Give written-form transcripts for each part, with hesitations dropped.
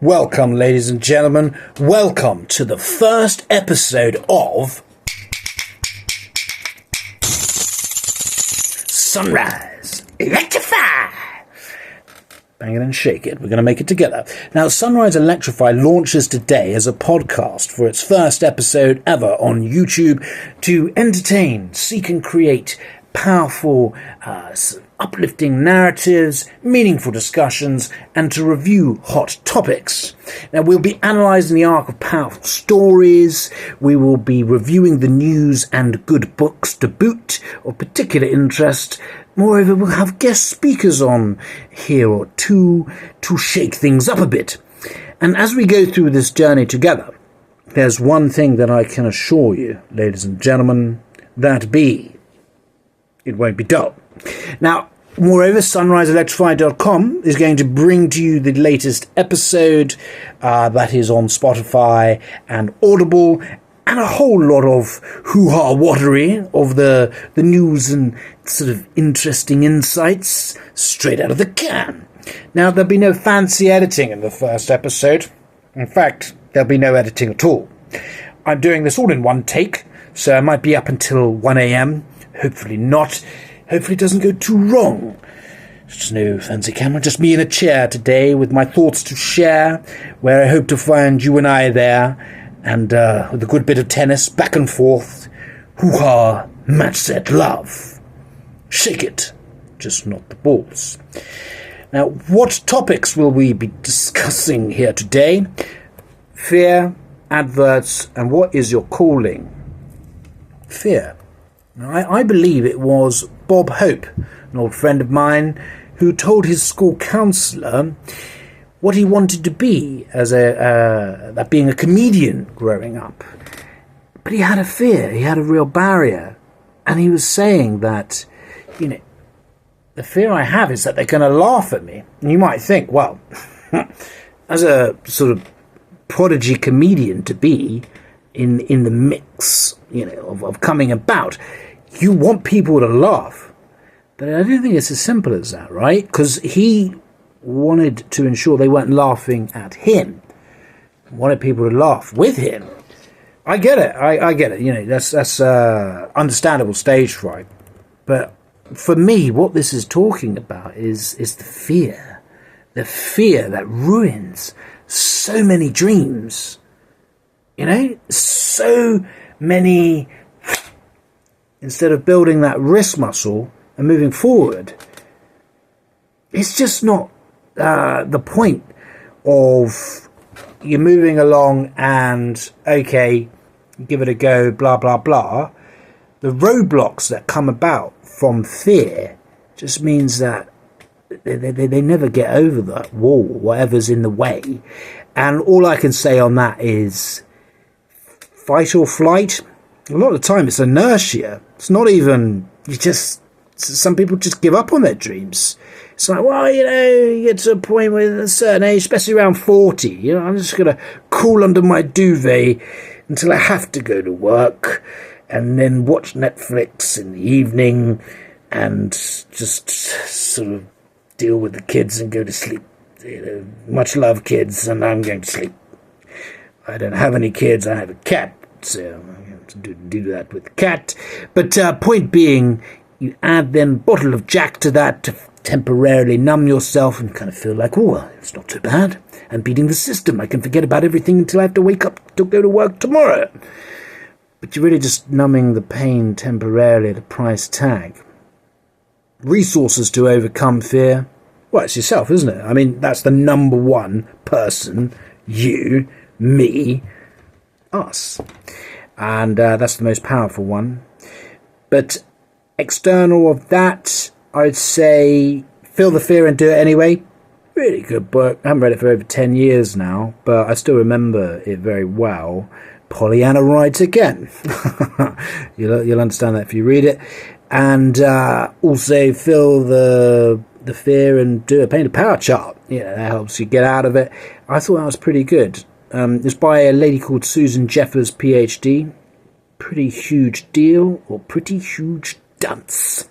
Welcome, ladies and gentlemen. Welcome to the first episode of Sunrise Electrify. Bang it and shake it. We're going to make it together. Now, Sunrise Electrify launches today as a podcast for its first episode ever on YouTube to entertain, seek and create powerful, uplifting narratives, meaningful discussions, and to review hot topics. Now, we'll be analysing the arc of powerful stories, we will be reviewing the news and good books to boot of particular interest. Moreover, we'll have guest speakers on here or two to shake things up a bit. And as we go through this journey together, there's one thing that I can assure you, ladies and gentlemen, that be, it won't be dull. Now, moreover, sunriseelectrify.com is going to bring to you the latest episode that is on Spotify and Audible, and a whole lot of hoo-ha watery of the news and sort of interesting insights straight out of the can. Now, there'll be no fancy editing in the first episode. In fact, there'll be no editing at all. I'm doing this all in one take, so I might be up until 1 a.m. Hopefully not. Hopefully it doesn't go too wrong. Just no fancy camera, just me in a chair today with my thoughts to share, where I hope to find you and I there, and with a good bit of tennis, back and forth, hoo-ha, match set love. Shake it, just not the balls. Now, what topics will we be discussing here today? Fear, adverts, and what is your calling? Fear. Now, I believe it was Bob Hope, an old friend of mine, who told his school counsellor what he wanted to be as that being a comedian growing up. But he had a fear, he had a real barrier. And he was saying that, the fear I have is that they're going to laugh at me. And you might think, well, as a sort of prodigy comedian to be in the mix, of coming about, you want people to laugh. But I don't think it's as simple as that, right? Because he wanted to ensure they weren't laughing at him. He wanted people to laugh with him. I get it. I get it. That's understandable stage fright. But for me, what this is talking about is the fear. The fear that ruins so many dreams. So many, instead of building that wrist muscle and moving forward, it's just not the point of you're moving along and, okay, give it a go, blah, blah, blah. The roadblocks that come about from fear just means that they never get over that wall, whatever's in the way. And all I can say on that is fight or flight. A lot of the time it's inertia. It's not even, some people just give up on their dreams. It's like, well, you get to a point with a certain age, especially around 40, I'm just going to crawl under my duvet until I have to go to work and then watch Netflix in the evening and just sort of deal with the kids and go to sleep. Much love, kids, and I'm going to sleep. I don't have any kids, I have a cat, so I'm going to do that with the cat. But point being, you add then a bottle of Jack to that to temporarily numb yourself and kind of feel like, oh, well, it's not too bad. I'm beating the system. I can forget about everything until I have to wake up to go to work tomorrow. But you're really just numbing the pain temporarily at a price tag. Resources to overcome fear. Well, it's yourself, isn't it? I mean, that's the number one person. You, me, us. And that's the most powerful one. But external of that, I'd say feel the fear and do it anyway. Really good book. I haven't read it for over 10 years now, but I still remember it very well. Pollyanna Rides Again. You'll understand that if you read it. And also feel the fear and do a paint a power chart. That helps you get out of it. I thought that was pretty good. It's by a lady called Susan Jeffers, PhD. Pretty huge deal, or pretty huge dunce.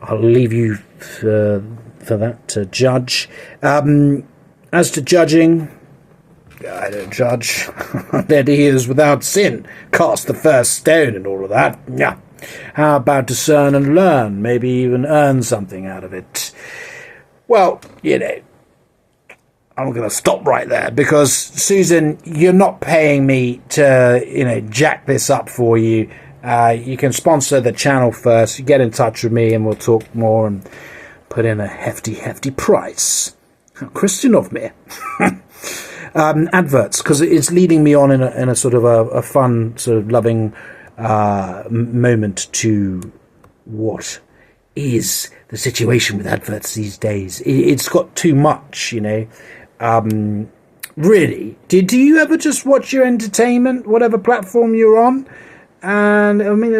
I'll leave you for that to judge. As to judging, I don't judge. That he is without sin. Cast the first stone and all of that. Yeah. How about discern and learn? Maybe even earn something out of it. Well, I'm going to stop right there because, Susan, you're not paying me to, jack this up for you. You can sponsor the channel first. You get in touch with me and we'll talk more and put in a hefty price. How Christian of me. Adverts, because it's leading me on in a sort of a fun, sort of loving moment to what is the situation with adverts these days. It's got too much, really. Do you ever just watch your entertainment, whatever platform you're on? And I mean,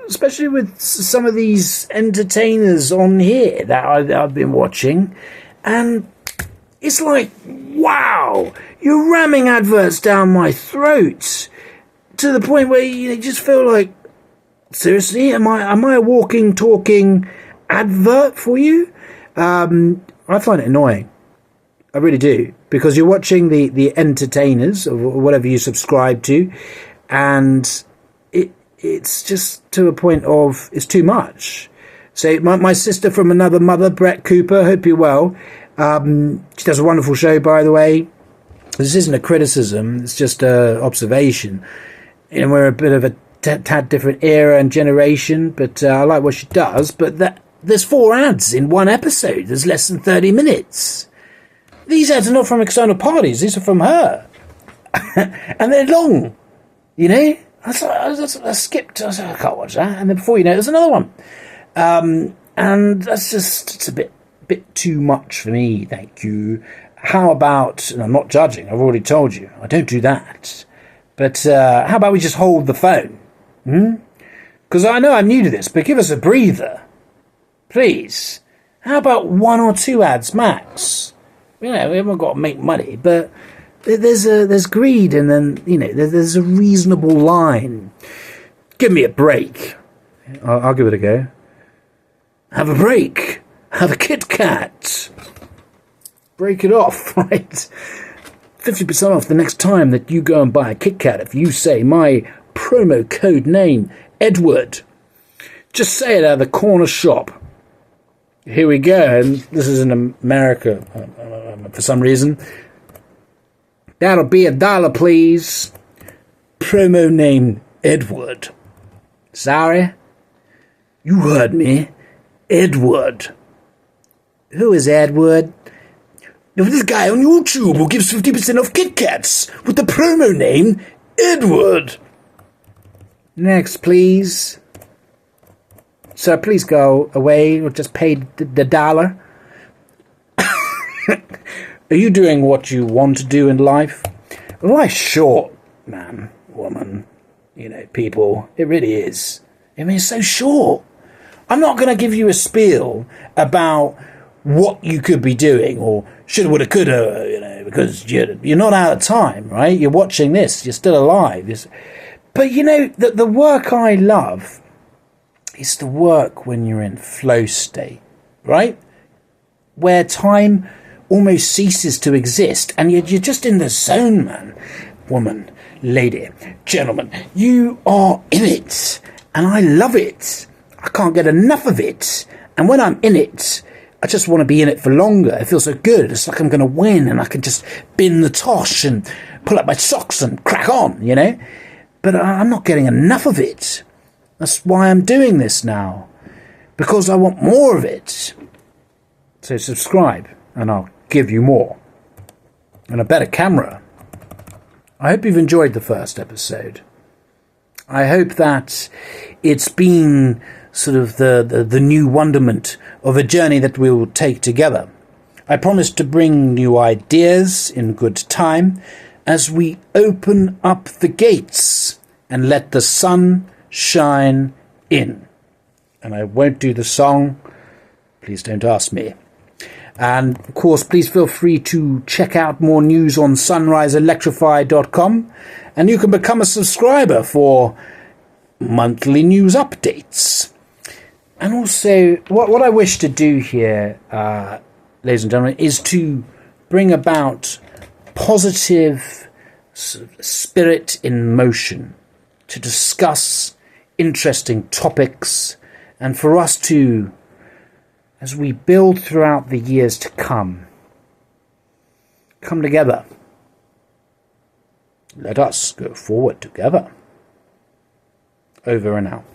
especially with some of these entertainers on here that I've been watching, and it's like, wow, you're ramming adverts down my throat to the point where you just feel like, seriously, am I a walking, talking advert for you? I find it annoying. I really do, because you're watching the entertainers or whatever you subscribe to, and it's just to a point of it's too much. So my sister from another mother, Brett Cooper, hope you're well. She does a wonderful show, by the way. This isn't a criticism; it's just a observation. We're a bit of a tad different era and generation, but I like what she does. But there's 4 ads in one episode. There's less than 30 minutes. These ads are not from external parties. These are from her. And they're long, I skipped. I was like, I can't watch that. And then before you know it, there's another one. And that's it's a bit too much for me, thank you. How about, and I'm not judging, I've already told you, I don't do that. But how about we just hold the phone? Because I know I'm new to this, but give us a breather. Please. How about 1 or 2 ads max? We haven't got to make money, but there's greed, and then, there's a reasonable line. Give me a break. I'll give it a go. Have a break. Have a Kit Kat. Break it off, right? 50% off the next time that you go and buy a Kit Kat if you say my promo code name, Edward. Just say it out of the corner shop. Here we go. And this is in America for some reason. That'll be $1, please. Promo name, Edward. Sorry? You heard me. Edward. Who is Edward? This guy on YouTube who gives 50% off Kit Kats with the promo name Edward. Next, please. Sir, please go away or just pay the $1. Are you doing what you want to do in life? Life's short, man, woman, people. It really is. I mean, it's so short. I'm not going to give you a spiel about what you could be doing or shoulda, woulda, coulda, because you're not out of time, right? You're watching this. You're still alive. But, the work I love is the work when you're in flow state, right? Where time almost ceases to exist and you're just in the zone, man. Woman, lady, gentleman, you are in it. And I love it. I can't get enough of it. And when I'm in it, I just want to be in it for longer. It feels so good. It's like I'm going to win and I can just bin the tosh and pull up my socks and crack on, But I'm not getting enough of it. That's why I'm doing this now. Because I want more of it. So subscribe and I'll give you more. And a better camera. I hope you've enjoyed the first episode. I hope that it's been sort of the new wonderment of a journey that we will take together. I promise to bring new ideas in good time as we open up the gates and let the sun shine in. And I won't do the song. Please don't ask me. And of course, please feel free to check out more news on sunriseelectrify.com, and you can become a subscriber for monthly news updates. And also, what I wish to do here, ladies and gentlemen, is to bring about positive spirit in motion to discuss interesting topics, and for us to, as we build throughout the years to come together. Let us go forward together. Over and out.